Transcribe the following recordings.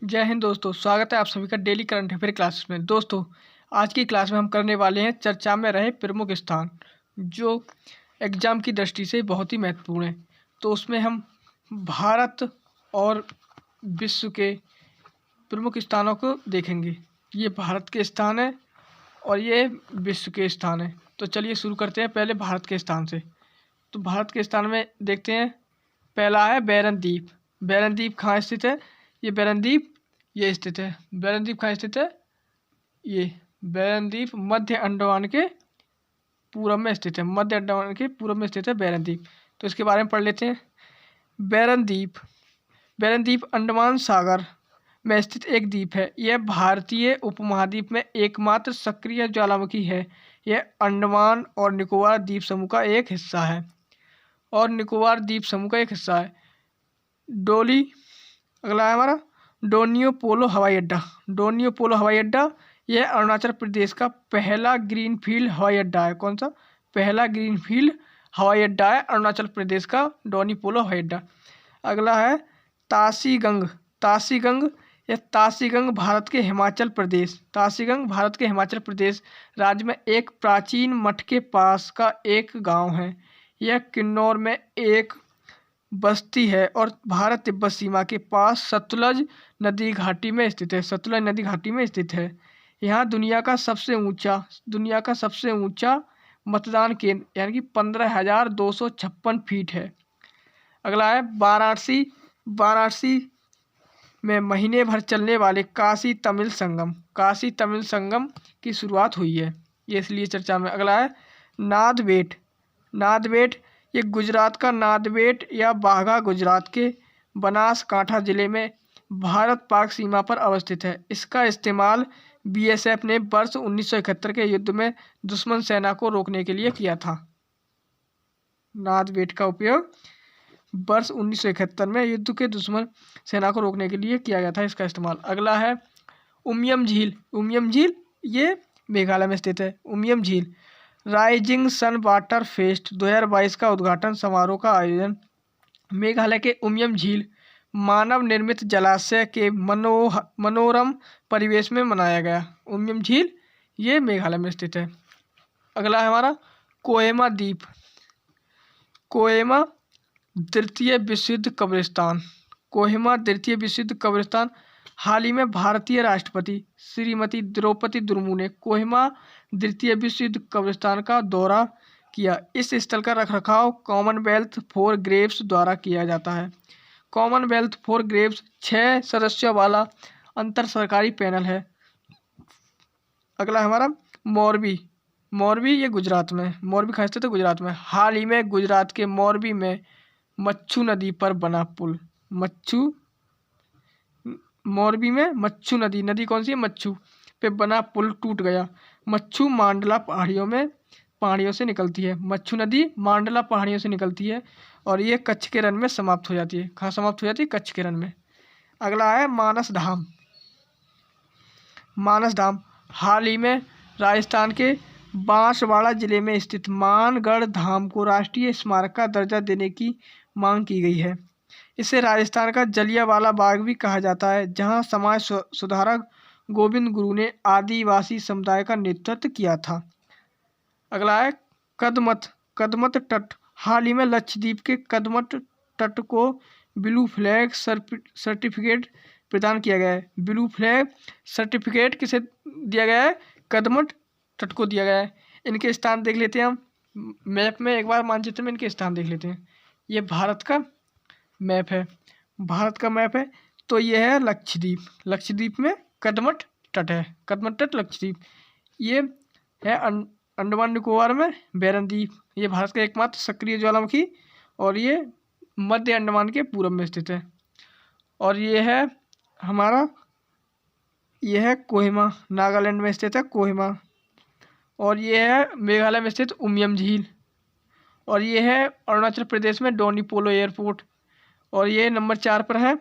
जय हिंद दोस्तों, स्वागत है आप सभी का डेली करंट अफेयर क्लासेस में। दोस्तों, आज की क्लास में हम करने वाले हैं चर्चा में रहे प्रमुख स्थान, जो एग्जाम की दृष्टि से बहुत ही महत्वपूर्ण है। तो उसमें हम भारत और विश्व के प्रमुख स्थानों को देखेंगे। ये भारत के स्थान है और ये विश्व के स्थान है। तो चलिए शुरू करते हैं पहले भारत के स्थान से। तो भारत के स्थान में देखते हैं, पहला है बैरन द्वीप। बैरन द्वीप कहाँ स्थित है? ये बैरन द्वीप ये स्थित है। बैरन द्वीप कहाँ स्थित है? ये बैरन द्वीप मध्य अंडमान के पूर्व में स्थित है। मध्य अंडमान के पूर्व में स्थित है बैरन द्वीप। तो इसके बारे में पढ़ लेते हैं। बैरन द्वीप अंडमान सागर में स्थित एक द्वीप है। यह भारतीय उपमहाद्वीप में एकमात्र सक्रिय ज्वालामुखी है। यह अंडमान और निकोबार द्वीप समूह का एक हिस्सा है। अगला है हमारा डोनियो पोलो हवाई अड्डा। यह अरुणाचल प्रदेश का पहला ग्रीनफील्ड हवाई अड्डा है। कौन सा? पहला ग्रीनफील्ड हवाई अड्डा है अरुणाचल प्रदेश का डोनी पोलो हवाई अड्डा। अगला है तासीगंग। यह तासीगंग भारत के हिमाचल प्रदेश राज्य में एक प्राचीन मठ के पास का एक गांव है। यह किन्नौर में एक बस्ती है और भारत तिब्बत सीमा के पास सतलज नदी घाटी में स्थित है। यहाँ दुनिया का सबसे ऊंचा मतदान केंद्र यानी कि 15,256 फीट है। अगला है वाराणसी में महीने भर चलने वाले काशी तमिल संगम की शुरुआत हुई है। ये इसलिए चर्चा में। अगला है नादबेट। ये गुजरात का नादबेट या बाघा गुजरात के बनासकांठा जिले में भारत पाक सीमा पर अवस्थित है। इसका इस्तेमाल बीएसएफ ने वर्ष 1971 के युद्ध में दुश्मन सेना को रोकने के लिए किया था। नादबेट का उपयोग वर्ष 1971 में युद्ध के दुश्मन सेना को रोकने के लिए किया गया था, इसका इस्तेमाल। अगला है उमियम झील। ये मेघालय में स्थित है। उमियम झील राइजिंग सन वाटर फेस्ट 2022 का उद्घाटन समारोह का आयोजन मेघालय के उमियम झील मानव निर्मित जलाशय के मनोरम परिवेश में मनाया गया। उमियम झील ये मेघालय में स्थित है। अगला है हमारा कोहिमा द्वीप। कोहिमा द्वितीय विश्व युद्ध कब्रिस्तान। हाल ही में भारतीय राष्ट्रपति श्रीमती द्रौपदी मुर्मू ने कोहिमा द्वितीय विश्व युद्ध कब्रिस्तान का दौरा किया। इस स्थल का रखरखाव कॉमनवेल्थ फॉर ग्रेव्स द्वारा किया जाता है। कॉमनवेल्थ फॉर ग्रेव्स 6 सदस्यों वाला अंतर सरकारी पैनल है। अगला हमारा मोरबी ये गुजरात में। मोरबी कहाँ स्थित है? गुजरात में। हाल ही में गुजरात के मोरबी में मच्छू नदी पर बना पुल मच्छू नदी कौन सी है? मच्छू पे बना पुल टूट गया। मच्छू मांडला पहाड़ियों से निकलती है। मच्छू नदी मांडला पहाड़ियों से निकलती है और ये कच्छ के रण में समाप्त हो जाती है। कहाँ समाप्त हो जाती है? कच्छ के रण में। अगला है मानस धाम। हाल ही में राजस्थान के बांसवाड़ा जिले में स्थित मानगढ़ धाम को राष्ट्रीय स्मारक का दर्जा देने की मांग की गई है। इसे राजस्थान का जलियांवाला बाग भी कहा जाता है, जहां समाज सुधारक गोविंद गुरु ने आदिवासी समुदाय का नेतृत्व किया था। अगला है कदमत तट। हाल ही में लक्षद्वीप के कदमत तट को ब्लू फ्लैग सर्टिफिकेट प्रदान किया गया है। ब्लू फ्लैग सर्टिफिकेट किसे दिया गया है? कदमत तट को दिया गया है। इनके स्थान देख लेते हैं हम मैप में, एक बार मानचित्र में इनके स्थान देख लेते हैं। ये भारत का मैप है। तो ये है लक्षद्वीप में कदमत तट है। लक्षद्वीप। ये है अंडमान निकोबार में बैरन द्वीप। ये भारत का एकमात्र सक्रिय ज्वालामुखी और ये मध्य अंडमान के पूर्व में स्थित है। और ये है कोहिमा, नागालैंड में स्थित है कोहिमा। और ये है मेघालय में स्थित उमियम झील। और ये है अरुणाचल प्रदेश में डोनी पोलो एयरपोर्ट। और ये नंबर 4 पर है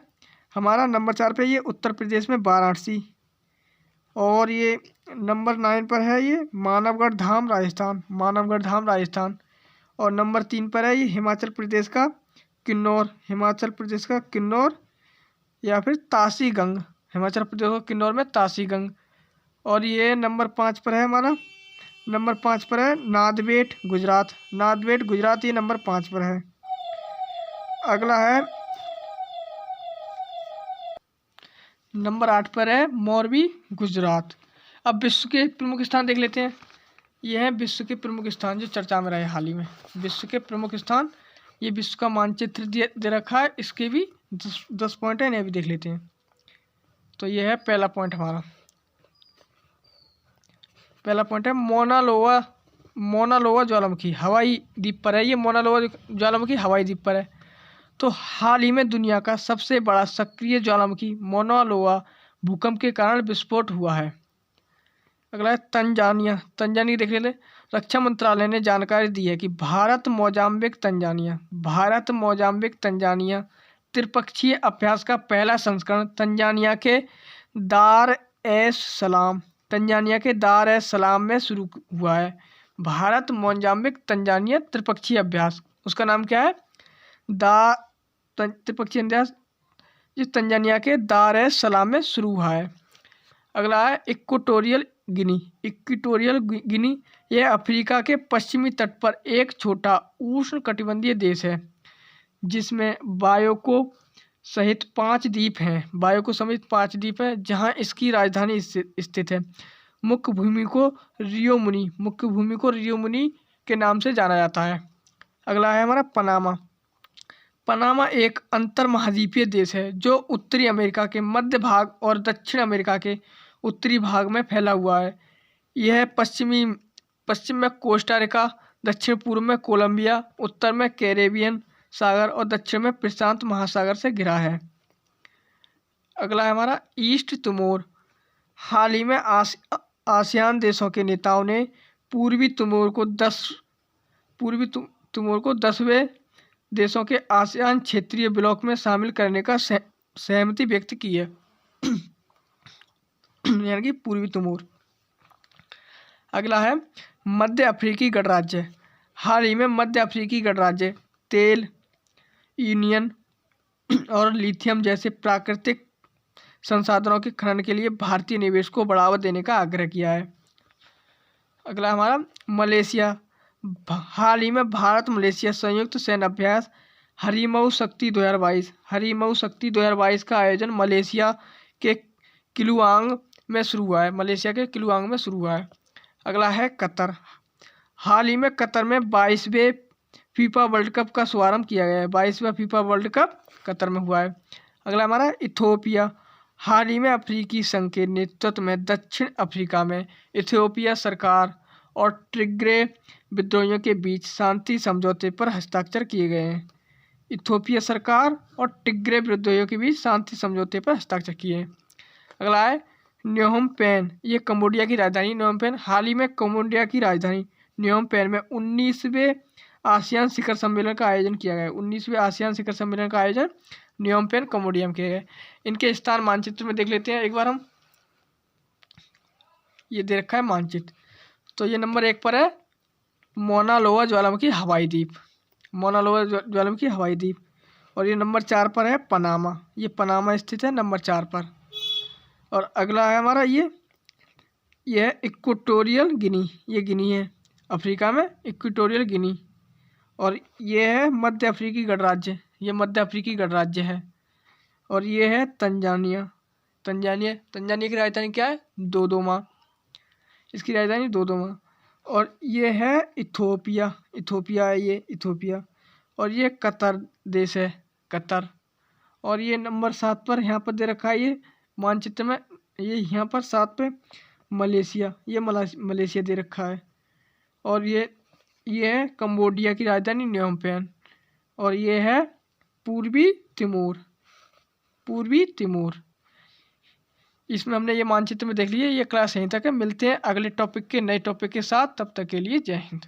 ये उत्तर प्रदेश में वाराणसी। और ये नंबर 9 पर है ये मानवगढ़ धाम राजस्थान। और नंबर 3 पर है ये हिमाचल प्रदेश का किन्नौर या फिर तासीगंग हिमाचल प्रदेश को किन्नौर में ताशीगंग। और ये नंबर 5 पर है हमारा, नंबर 5 पर है नादवेट गुजरात। नादवेट गुजरात ये नंबर 5 पर है। अगला है नंबर 8 पर है मोरबी गुजरात। अब विश्व के प्रमुख स्थान देख लेते हैं। ये है विश्व के प्रमुख स्थान जो चर्चा में रहे हाल ही में। विश्व के प्रमुख स्थान, ये विश्व का मानचित्र दे रखा है, इसके भी 10 पॉइंट है, इन्हें भी देख लेते हैं। तो ये है पहला पॉइंट हमारा। पहला पॉइंट है मोना लोआ ज्वालामुखी हवाई द्वीप पर है। ये मोना लोआ ज्वालामुखी हवाई द्वीप पर है। तो हाल ही में दुनिया का सबसे बड़ा सक्रिय ज्वालामुखी मोना लोआ भूकंप के कारण विस्फोट हुआ है। अगला है तंजानिया। तंजानिया देख लेते। रक्षा मंत्रालय ने जानकारी दी है कि भारत मोजाम्बिक तंजानिया त्रिपक्षीय अभ्यास का पहला संस्करण तंजानिया के दार एस सलाम में शुरू हुआ है। भारत मोजाम्बिक तंजानिया त्रिपक्षीय अभ्यास, उसका नाम क्या है? त्रिपक्षीय अभ्यास जिस तंजानिया के दार एस सलाम में शुरू हुआ है। अगला है इक्वेटोरियल गिनी। यह अफ्रीका के पश्चिमी तट पर एक छोटा उष्णकटिबंधीय देश है जिसमें बायोको सहित 5 द्वीप हैं। जहां इसकी राजधानी स्थित है। मुख्य भूमि को रियो मुनी के नाम से जाना जाता है। अगला है हमारा पनामा। पनामा एक अंतर्महाद्वीपीय देश है जो उत्तरी अमेरिका के मध्य भाग और दक्षिण अमेरिका के उत्तरी भाग में फैला हुआ है। यह पश्चिम में कोस्टा रिका, दक्षिण पूर्व में कोलंबिया, उत्तर में कैरेबियन सागर और दक्षिण में प्रशांत महासागर से घिरा है। अगला है हमारा ईस्ट तिमोर। हाल ही में आसियान देशों के नेताओं ने पूर्वी तिमोर को 10वें देशों के आसियान क्षेत्रीय ब्लॉक में शामिल करने का सहमति व्यक्त की है। यानी कि पूर्वी तिमोर। अगला है मध्य अफ्रीकी गणराज्य। हाल ही में मध्य अफ्रीकी गणराज्य तेल, यूनियन और लिथियम जैसे प्राकृतिक संसाधनों के खनन के लिए भारतीय निवेश को बढ़ावा देने का आग्रह किया है। अगला हमारा मलेशिया। हाल ही में भारत मलेशिया संयुक्त सैन्य अभ्यास हरिमऊ शक्ति 2022 का आयोजन मलेशिया के किलुआंग में शुरू हुआ है। अगला है कतर। हाल ही में कतर में 22वें फीफा वर्ल्ड कप का शुभारंभ किया गया है। 22वां फीफा वर्ल्ड कप कतर में हुआ है। अगला हमारा इथियोपिया। हाल ही में अफ्रीकी संघ के नेतृत्व में दक्षिण अफ्रीका में इथियोपिया सरकार और टिग्रे विद्रोहियों के बीच शांति समझौते पर हस्ताक्षर किए गए हैं। इथियोपिया सरकार और टिग्रे विद्रोहियों के बीच शांति समझौते पर हस्ताक्षर किए हैं। अगला है न्योम पेन। ये कंबोडिया की राजधानी न्योम पेन। हाल ही में कंबोडिया की राजधानी न्योम पेन में 19वें आसियान शिखर सम्मेलन का आयोजन किया गया है। 19वें आसियान शिखर सम्मेलन का आयोजन न्योम पेन कंबोडिया में किया गया है। इनके स्थान मानचित्र में देख लेते हैं एक बार हम। ये दे रखा है मानचित्र। तो ये नंबर 1 पर है मोना लोआ ज्वालामुखी हवाई द्वीप। और ये नंबर 4 पर है पनामा। ये पनामा स्थित है नंबर 4 पर। और अगला है हमारा ये है इक्वेटोरियल गिनी। ये गिनी है अफ्रीका में, इक्वेटोरियल गिनी। और ये है मध्य अफ्रीकी गणराज्य है। और ये है तंजानिया की राजधानी क्या है? दोदोमा। इसकी राजधानी दोदोमा। और ये है इथियोपिया है ये इथियोपिया। और ये कतर देश है, कतर। और ये नंबर 7 पर यहाँ पर दे रखा है ये मानचित्र में, ये यहाँ पर 7 पे मलेशिया। ये मलेशिया दे रखा है। और ये है कंबोडिया की राजधानी न्योम पेन। और ये है पूर्वी तिमोर। इसमें हमने ये मानचित्र में देख लिया। ये क्लास यहीं तक है। मिलते हैं अगले टॉपिक के नए टॉपिक के साथ। तब तक के लिए जय हिंद।